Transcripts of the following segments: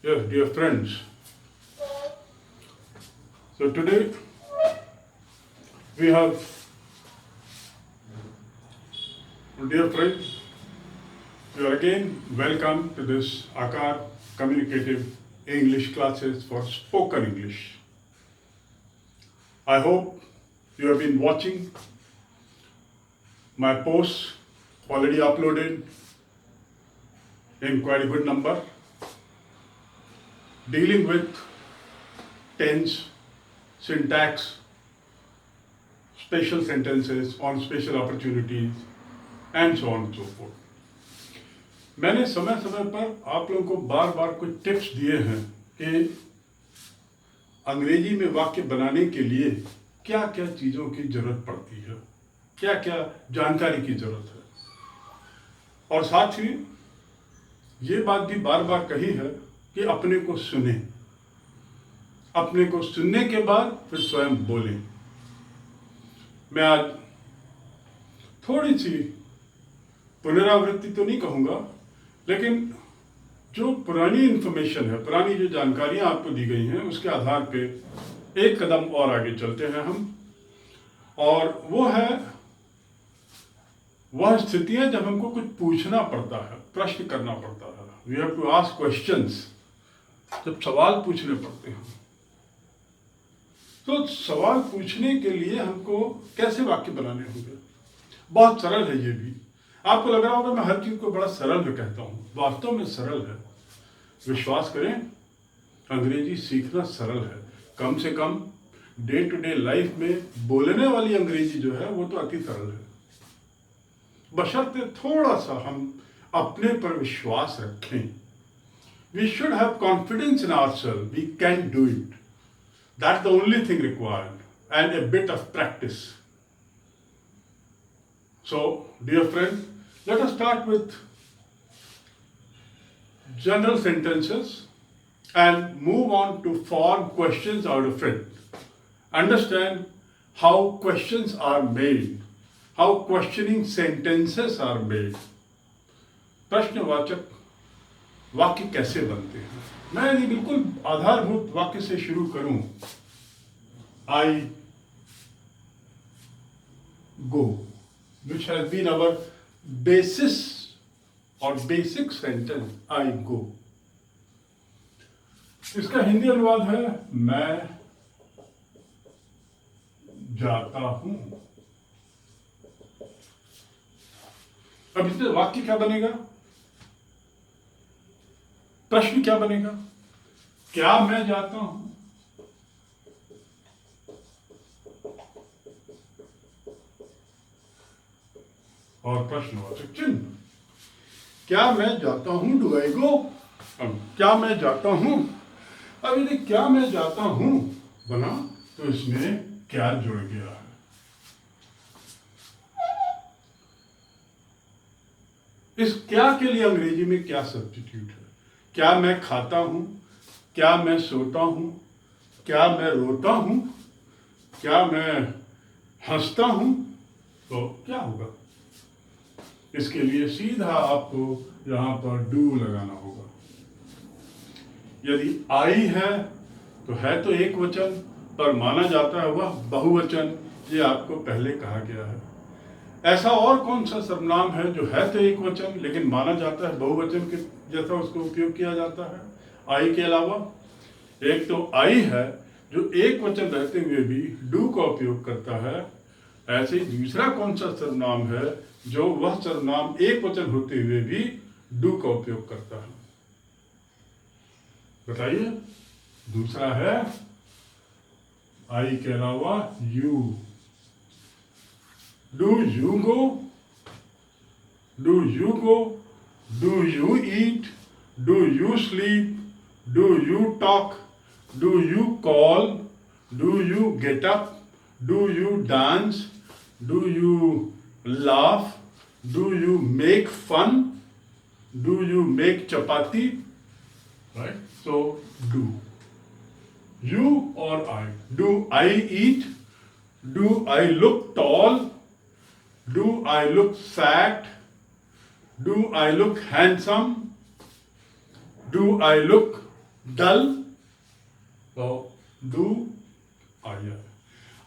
Yes, dear friends. So today we have, dear friends, you are again welcome to this Akar Communicative English classes for spoken English. I hope you have been watching my posts already uploaded in quite a good number, dealing with tense, syntax, special sentences on special opportunities and so on and so forth. मैंने समय समय पर आप लोगों को बार बार कुछ tips दिए हैं कि अंग्रेजी में वाक्य बनाने के लिए क्या क्या चीज़ों की जरूरत पड़ती है, क्या क्या जानकारी की जरूरत है, और साथ ही ये बात भी बार बार कही है कि अपने को सुने, अपने को सुनने के बाद फिर स्वयं बोलें। मैं आज थोड़ी सी पुनरावृत्ति तो नहीं कहूँगा, लेकिन जो पुरानी इन्फॉर्मेशन है, पुरानी जो जानकारियाँ आपको दी गई हैं, उसके आधार पे एक कदम और आगे चलते हैं हम, और वो है वह स्थितियाँ जब हमको कुछ पूछना पड़ता है, प्रश्न करना पड़ता है। We have to ask questions, जब सवाल पूछने पड़ते हैं। तो सवाल पूछने के लिए हमको कैसे वाक्य बनाने होंगे? बहुत सरल है ये भी। आपको लग रहा होगा मैं हर चीज को बड़ा सरल में कहता हूँ, वास्तव में सरल है। विश्वास करें, अंग्रेजी सीखना सरल है। कम से कम डे टू डे लाइफ में बोलने वाली अंग्रेजी जो है वो तो अति सरल है, बशर्ते थोड़ा सा हम अपने पर विश्वास रखें। We should have confidence in ourselves, we can do it. That's the only thing required, and a bit of practice. So, dear friend, let us start with general sentences and move on to form questions out of it. Understand how questions are made, how questioning sentences are made. प्रश्नवाचक वाक्य कैसे बनते हैं? मैं यदि बिल्कुल आधारभूत वाक्य से शुरू करूं, I go, which has been our basis or basic sentence, I go. इसका हिंदी अनुवाद है मैं जाता हूं। अब इसमें वाक्य क्या बनेगा, प्रश्न क्या बनेगा? क्या मैं जाता हूं? और प्रश्नवाचक चिन्ह, क्या मैं जाता हूं? डू आई गो? क्या मैं जाता हूं? अब यदि क्या मैं जाता हूं बना तो इसमें क्या जुड़ गया है? इस क्या के लिए अंग्रेजी में क्या सब्स्टिट्यूट है? क्या मैं खाता हूं? क्या मैं सोता हूं? क्या मैं रोता हूं? क्या मैं हंसता हूं? तो क्या होगा? इसके लिए सीधा आपको यहां पर डू लगाना होगा। यदि आई है तो एक वचन, पर माना जाता है वह बहुवचन। ये आपको पहले कहा गया है। ऐसा और कौन सा सर्वनाम है जो है तो एक वचन लेकिन माना जाता है बहुवचन के जैसा उसको उपयोग किया जाता है आई के अलावा? एक तो आई है जो एक वचन रहते हुए भी डू का उपयोग करता है। ऐसे ही दूसरा कौन सा सर्वनाम है जो वह सर्वनाम एक वचन होते हुए भी डू का उपयोग करता है? बताइए। दूसरा है आई के अलावा you. Do you go? Do you go? Do you eat? Do you sleep? Do you talk? Do you call? Do you get up? Do you dance? Do you laugh? Do you make fun? Do you make chapati? Right? So, do. You or I. Do I eat? Do I look tall? Do I look fat? Do I look handsome? Do I look डल, तो do I.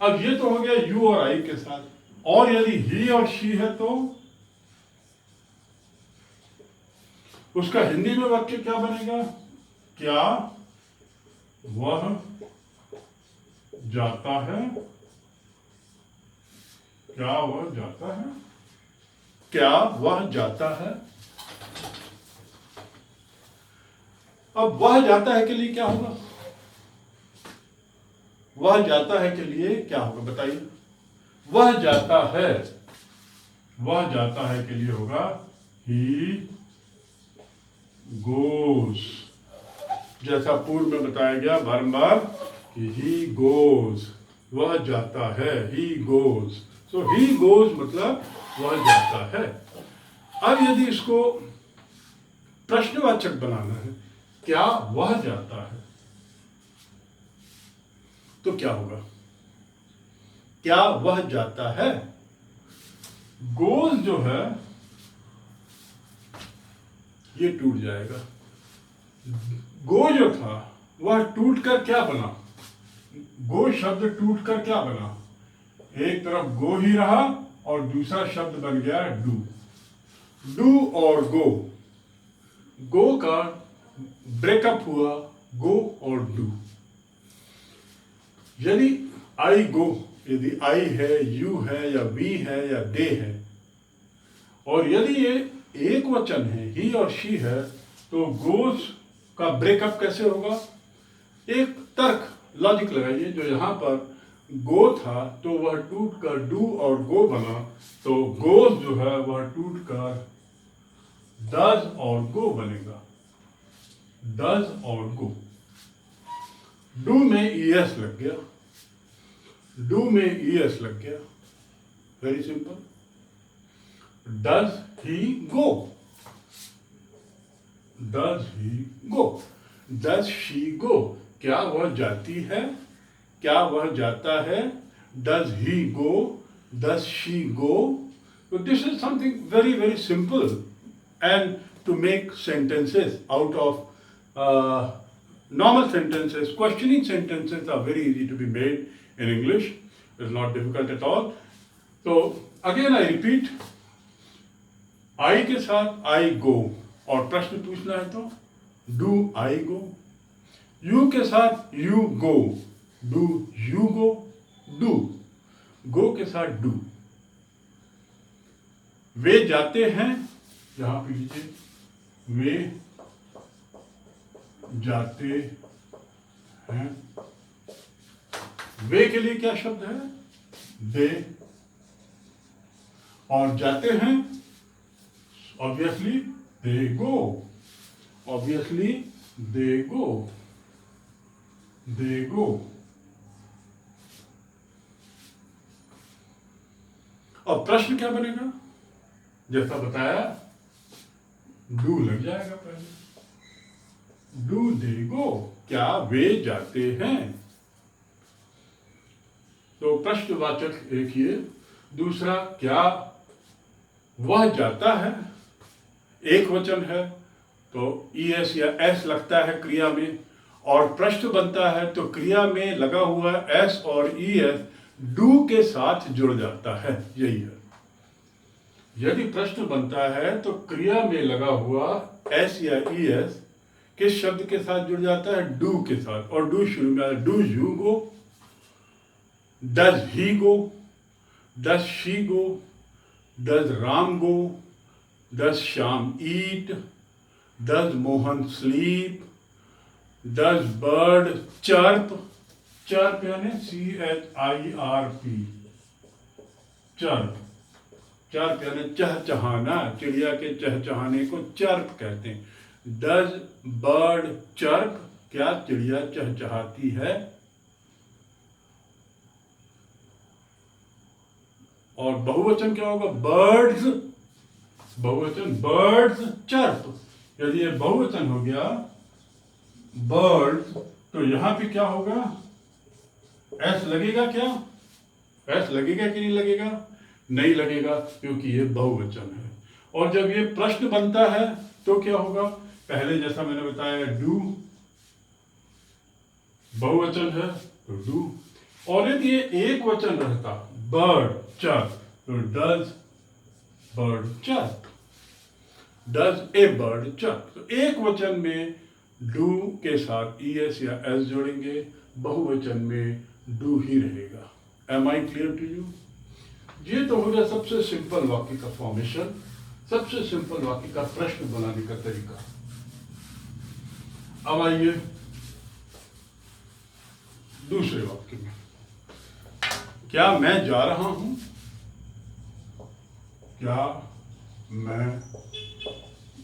अब ये तो हो गया you और आई के साथ। और यदि ही और शी है तो उसका हिंदी में वाक्य क्या बनेगा? क्या वह जाता है? क्या वह जाता है? क्या वह जाता है? अब वह जाता है के लिए क्या होगा? वह जाता है के लिए क्या होगा बताइए? वह जाता है, वह जाता है के लिए होगा ही गोज। जैसा पूर्व में बताया गया बारंबार कि ही गोज, वह जाता है, he goes. So he goes मतलब वह जाता है। अब यदि इसको प्रश्नवाचक बनाना है, क्या वह जाता है, तो क्या होगा? क्या वह जाता है? गोज जो है ये टूट जाएगा। गो जो था वह टूटकर क्या बना? गो शब्द टूटकर क्या बना? एक तरफ गो ही रहा और दूसरा शब्द बन गया डू। डू और गो, गो का ब्रेकअप हुआ, गो और डू। यदि आई गो, यदि आई है, यू है या वी है या दे है, और यदि ये एक वचन है, ही और शी है, तो गोज का ब्रेकअप कैसे होगा? एक तर्क, लॉजिक लगाइए। जो यहां पर गो था तो वह टूटकर डू और गो बना, तो गोज जो है वह टूटकर डज और गो बनेगा। डज और गो। डू में ईएस लग गया, डू में ईएस लग गया, very simple. Does he go, does he go, does she go, क्या वह जाती है, क्या वह जाता है, does he go, does she go. So this is something very, very simple, and to make sentences out of normal sentences, questioning sentences are very easy to be made in English. It's not difficult at all. So again I repeat, I के साथ I go, और प्रश्न पूछना है तो do I go। You के साथ you go, do you go, do। go के साथ do। वे जाते हैं, यहां पे लीजिए, वे जाते हैं। वे के लिए क्या शब्द है? दे। और जाते हैं obviously they go, obviously they गो, दे गो। और प्रश्न क्या बनेगा? जैसा बताया, डू लग जाएगा पहले। डू दे गो, क्या वे जाते हैं? तो प्रश्नवाचक एक ये। दूसरा, क्या वह जाता है, एक वचन है तो ईएस या एस लगता है क्रिया में, और प्रश्न बनता है तो क्रिया में लगा हुआ एस और ईएस डू के साथ जुड़ जाता है, यही है। यदि प्रश्न बनता है तो क्रिया में लगा हुआ एस या ईएस किस शब्द के साथ जुड़ जाता है? डू के साथ। और डू शुरू में आता है, do you go, does he go, does she go, does Ram go, does Shyam eat, does Mohan sleep, does bird chirp. Chirp यानी CHIRP, चर्प। चर्प यानी चहचहाना, चिड़िया के चहचहाने को चर्प कहते हैं। डज बर्ड चर्प, क्या चिड़िया चहचहाती है? और बहुवचन क्या होगा? बर्ड्स, बहुवचन बर्ड्स चर्प। यदि ये बहुवचन हो गया बर्ड्स, तो यहां पे क्या होगा? एस लगेगा क्या? एस लगेगा कि नहीं लगेगा? नहीं लगेगा, क्योंकि ये बहुवचन है। और जब ये प्रश्न बनता है तो क्या होगा? पहले जैसा मैंने बताया, डू बहुवचन है तो डू, और यदि ये एक वचन रहता बर्ड चक तो does bird chuck, does a bird chuck. तो एक वचन में डू के साथ ईएस या एस जोड़ेंगे, बहुवचन में डू ही रहेगा। Am I clear to you? ये तो हो गया सबसे सिंपल वाक्य का फॉर्मेशन, सबसे सिंपल वाक्य का प्रश्न बनाने का तरीका। अब आइए दूसरे वाक्य में, क्या मैं जा रहा हूं? क्या मैं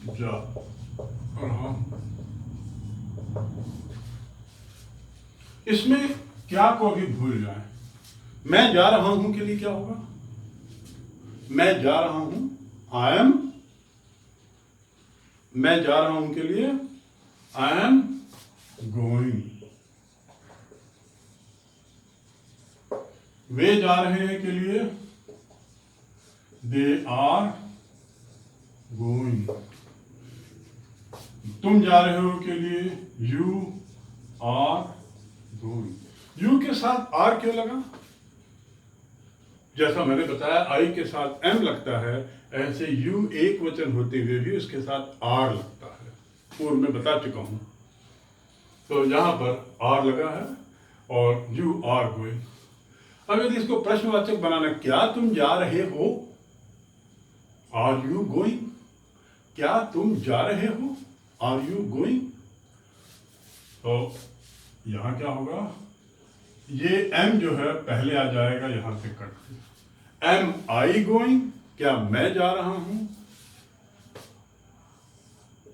जा रहा हूं? इसमें क्या को भी भूल जाए। मैं जा रहा हूं के लिए क्या होगा? मैं जा रहा हूं, आई एम, मैं जा रहा हूं के लिए आई एम गोइंग। वे जा रहे हैं के लिए दे आर गोइंग। तुम जा रहे हो के लिए यू आर गोइंग। यू के साथ आर क्यों लगा? जैसा मैंने बताया आई के साथ एम लगता है, ऐसे यू एक वचन होते हुए भी उसके साथ आर लगता है, पूर्व में बता चुका हूं। तो यहां पर आर लगा है और यू आर गोइंग। अब यदि इसको प्रश्नवाचक बनाना, क्या तुम जा रहे हो? Are you going? क्या तुम जा रहे हो? Are you going? तो यहां क्या होगा? ये एम जो है पहले आ जाएगा, यहां से कट के। Am I going? क्या मैं जा रहा हूं?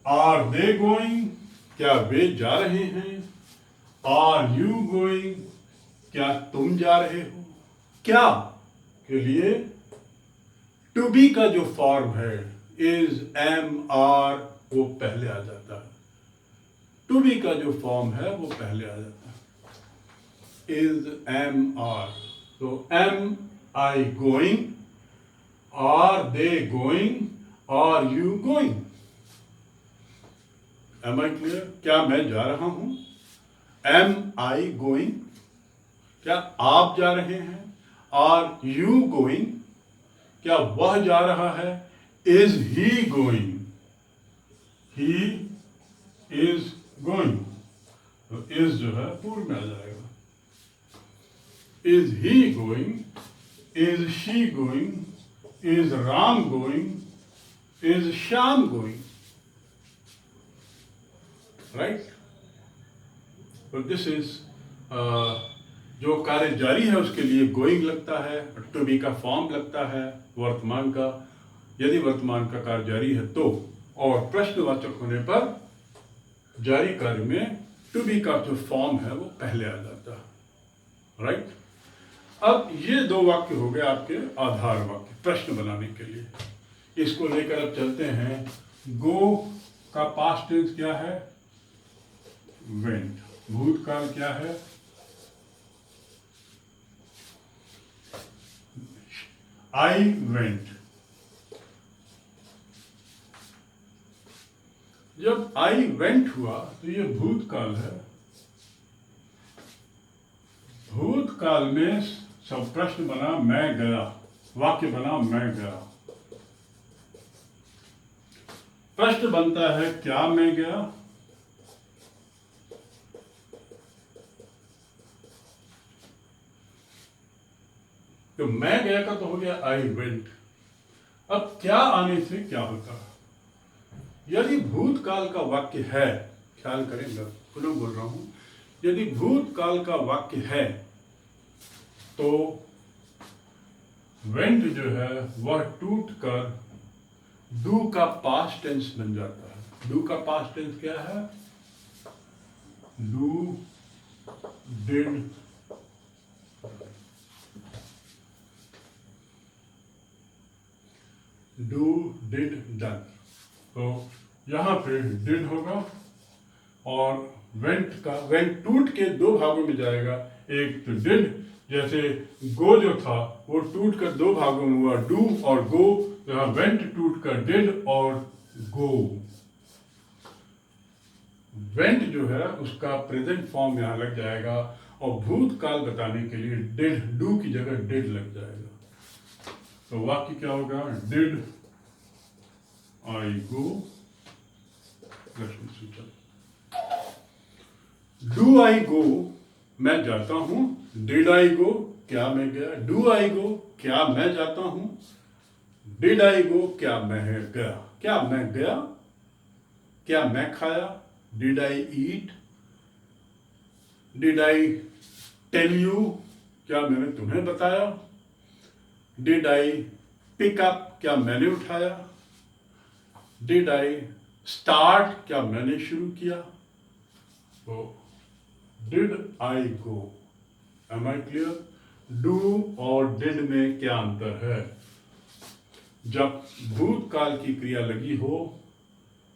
Are they going? क्या वे जा रहे हैं? Are you going? क्या तुम जा रहे हो? क्या के लिए टू बी का जो फॉर्म है इज एम आर वो पहले आ जाता है। टू बी का जो फॉर्म है वो पहले आ जाता है, इज एम आर। तो am I going? Are they going? Are you going? Am I clear? क्या मैं जा रहा हूं? Am I going? क्या आप जा रहे हैं? Are you going? क्या वह जा रहा है? Is he going? He is going. तो इज जो है पूर्व में आ जाएगा। Is he going? Is she going? Is Ram going? Is Shyam going? Right? तो दिस इज जो कार्य जारी है उसके लिए गोइंग लगता है, टू बी का फॉर्म लगता है वर्तमान का, यदि वर्तमान का कार्य जारी है तो, और प्रश्नवाचक होने पर जारी कार्य में टू बी का जो फॉर्म है वो पहले आ जाता है। राइट? अब ये दो वाक्य हो गए आपके आधार वाक्य प्रश्न बनाने के लिए। इसको लेकर अब चलते हैं। गो का पास्ट टेंस क्या है? वेंट। भूतकाल क्या है? I went. जब आई वेंट हुआ तो ये भूतकाल है। भूतकाल में सब प्रश्न बना मैं गया, वाक्य बना मैं गया। प्रश्न बनता है क्या मैं गया? तो मैं गया का तो हो गया आई वेंट। अब क्या आने से क्या होता है? यदि भूतकाल का वाक्य है, ख्याल करेंगे, पुनः बोल रहा हूं, यदि भूतकाल का वाक्य है तो वेंट जो है वह टूट कर डू का पास्ट टेंस बन जाता है। डू का पास्ट टेंस क्या है? Do did do did done. तो यहां पे डिड होगा और वेंट टूट के दो भागों में जाएगा। एक तो डिड, जैसे गो जो था वो टूट कर दो भागों में हुआ, डू और गो। यहां वेंट टूट कर डिड और गो। वेंट जो है उसका प्रेजेंट फॉर्म यहाँ लग जाएगा और भूतकाल बताने के लिए डिड, डू की जगह डिड लग जाएगा। तो वाक्य क्या होगा? डिड आई गो, प्रश्न सूचक। डू आई गो, मैं जाता हूं। डिड आई गो, क्या मैं गया। डू आई गो, क्या मैं जाता हूं। डिड आई गो, क्या मैं गया। क्या मैं गया, क्या मैं खाया। Did I eat, did I tell you, क्या मैंने तुम्हें बताया। डिड आई पिक अप, क्या मैंने उठाया। डिड आई स्टार्ट, क्या मैंने शुरू किया। तो did I go, am I clear? Do और डिड में क्या अंतर है? जब भूतकाल की क्रिया लगी हो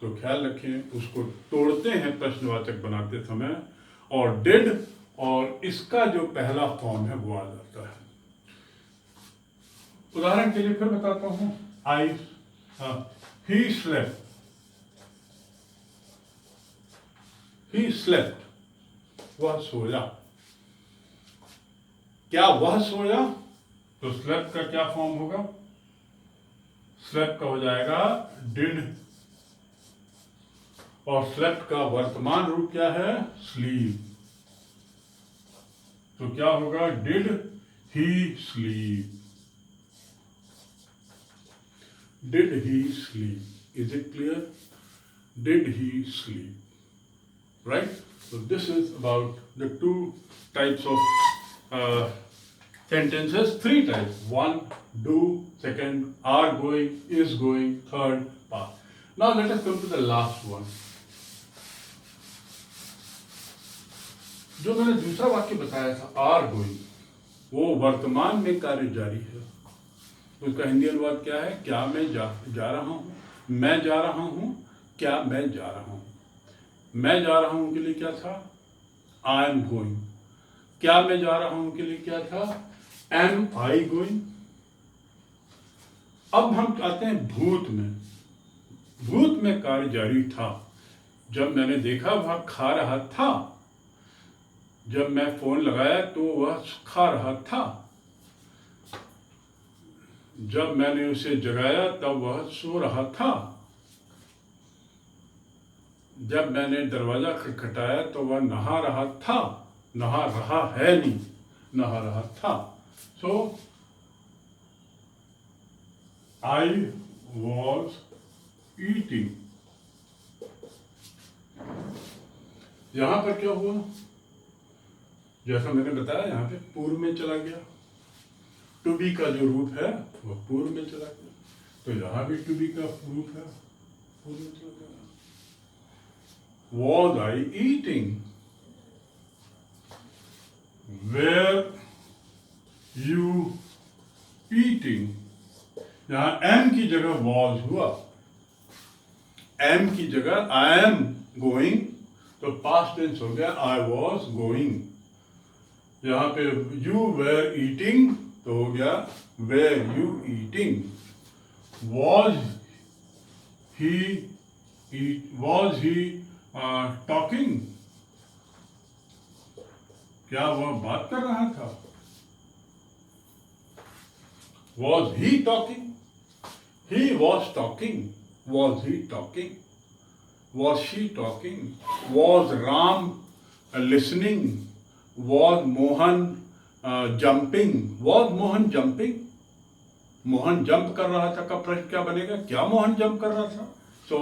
तो ख्याल रखें उसको तोड़ते हैं प्रश्नवाचक बनाते समय, और डिड और इसका जो पहला फॉर्म है वो आ जाता है। उदाहरण के लिए फिर बताता हूं। ही स्लेप्ट, ही स्लेप्ट, वह सोया। क्या वह सोया? तो स्लेप्ट का क्या फॉर्म होगा? स्लेप्ट का हो जाएगा डिड, और स्लेप्ट का वर्तमान रूप क्या है? स्लीप। तो क्या होगा? Did he sleep, did he sleep. Is it clear? Did he sleep, right? So this is about the two types of sentences, three types. One, do. Second, are going, is going. Third, past. Now let us come to the last one. जो मैंने दूसरा वाक्य बताया था, are going, वो वर्तमान में कार्य जारी है। उसका हिंदी अनुवाद क्या है? क्या मैं जा रहा हूं, मैं जा रहा हूं, क्या मैं जा रहा हूं। मैं जा रहा हूं के लिए क्या था? I am going. क्या मैं जा रहा हूं के लिए क्या था? Am I going. अब हम आते हैं भूत में। भूत में कार्य जारी था। जब मैंने देखा वह खा रहा था, जब मैं फोन लगाया तो वह खा रहा था, जब मैंने उसे जगाया तब वह सो रहा था, जब मैंने दरवाजा खटखटाया तो वह नहा रहा था। नहा रहा है नहीं, नहा रहा था। सो आई वॉज ईटिंग। यहां पर क्या हुआ? जैसा मैंने बताया, यहां पे पूर्व में चला गया। टू बी का जो रूप है वह पूर्व में चला गया, तो यहां भी टू बी का रूप है, पूर्व में चला गया। Was I eating? Were you eating? यहां am की जगह was हुआ, am की जगह I am going, तो past tense हो गया I was going। यहां पे you were eating तो हो गया were you eating। Was he talking? क्या वह बात कर रहा था? Was he talking? He was talking. Was he talking? Was she talking? Was Ram listening? Was Mohan jumping? Was Mohan jumping? Mohan jump कर रहा था का प्रश्न क्या बनेगा? क्या मोहन जंप कर रहा था? So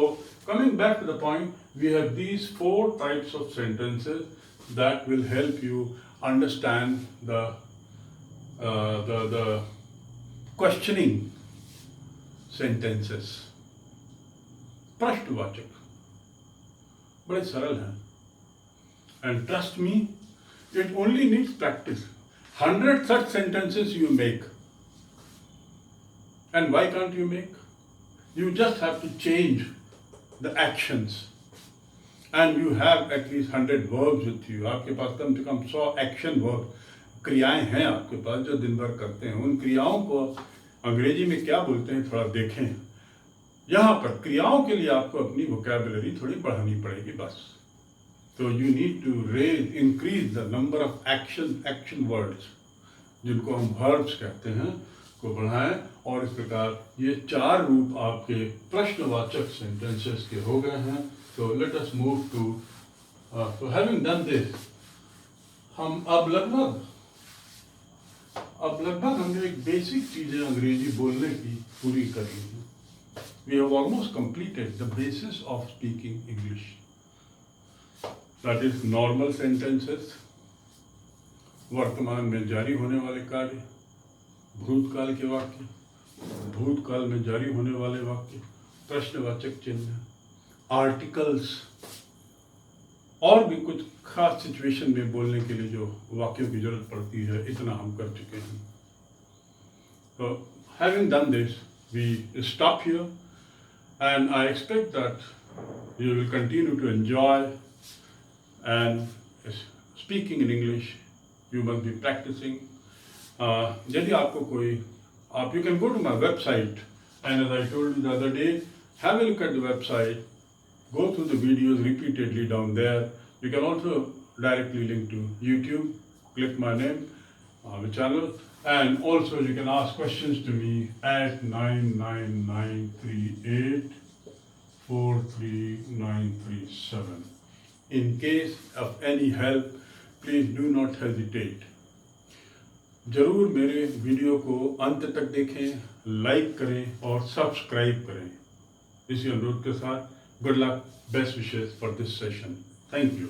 coming back to the point, we have these 4 types of sentences that will help you understand the questioning sentences. प्रश्नवाचक बड़े सरल हैं, and trust me, it only needs practice. 100 such sentences you make, and why can't you make? You just have to change the actions, and you have at least 100 verbs with you. आपके पास कम से कम 100 action verb, क्रियाएं हैं आपके पास जो दिन भर करते हैं। उन क्रियाओं को अंग्रेजी में क्या बोलते हैं थोड़ा देखें। यहाँ पर क्रियाओं के लिए आपको अपनी वोकैबुलरी थोड़ी बढ़ानी पड़ेगी बस। तो you need to increase the number of action words, जिनको हम verbs कहते हैं, को बढ़ाएं। और इस प्रकार ये 4 रूप आपके प्रश्नवाचक sentences के हो गए हैं। तो let us move to so having done this, हम अब लगभग हमने एक बेसिक चीज़ें अंग्रेजी बोलने की पूरी कर ली हैं। We have almost completed the basis of speaking English. That is normal sentences, वर्तमान में जारी होने वाले कार्य, भूतकाल के वाक्य, भूतकाल में जारी होने वाले वाक्य, प्रश्नवाचक चिन्ह, आर्टिकल्स, और भी कुछ खास सिचुएशन में बोलने के लिए जो वाक्यों की जरूरत पड़ती है, इतना हम कर चुके हैं। So having done this, we stop here, and I expect that you will continue to enjoy and speaking in English. You must be practicing. यदि आपको कोई you can go to my website, and as I told you the other day, have a look at the website, go through the videos repeatedly down there. You can also directly link to YouTube, click my name, the channel, and also you can ask questions to me at 9993843937. In case of any help, please do not hesitate. जरूर मेरे video को अंत तक देखें, like करें और subscribe करें। इसी अनुरोध के साथ good luck, best wishes for this session. Thank you.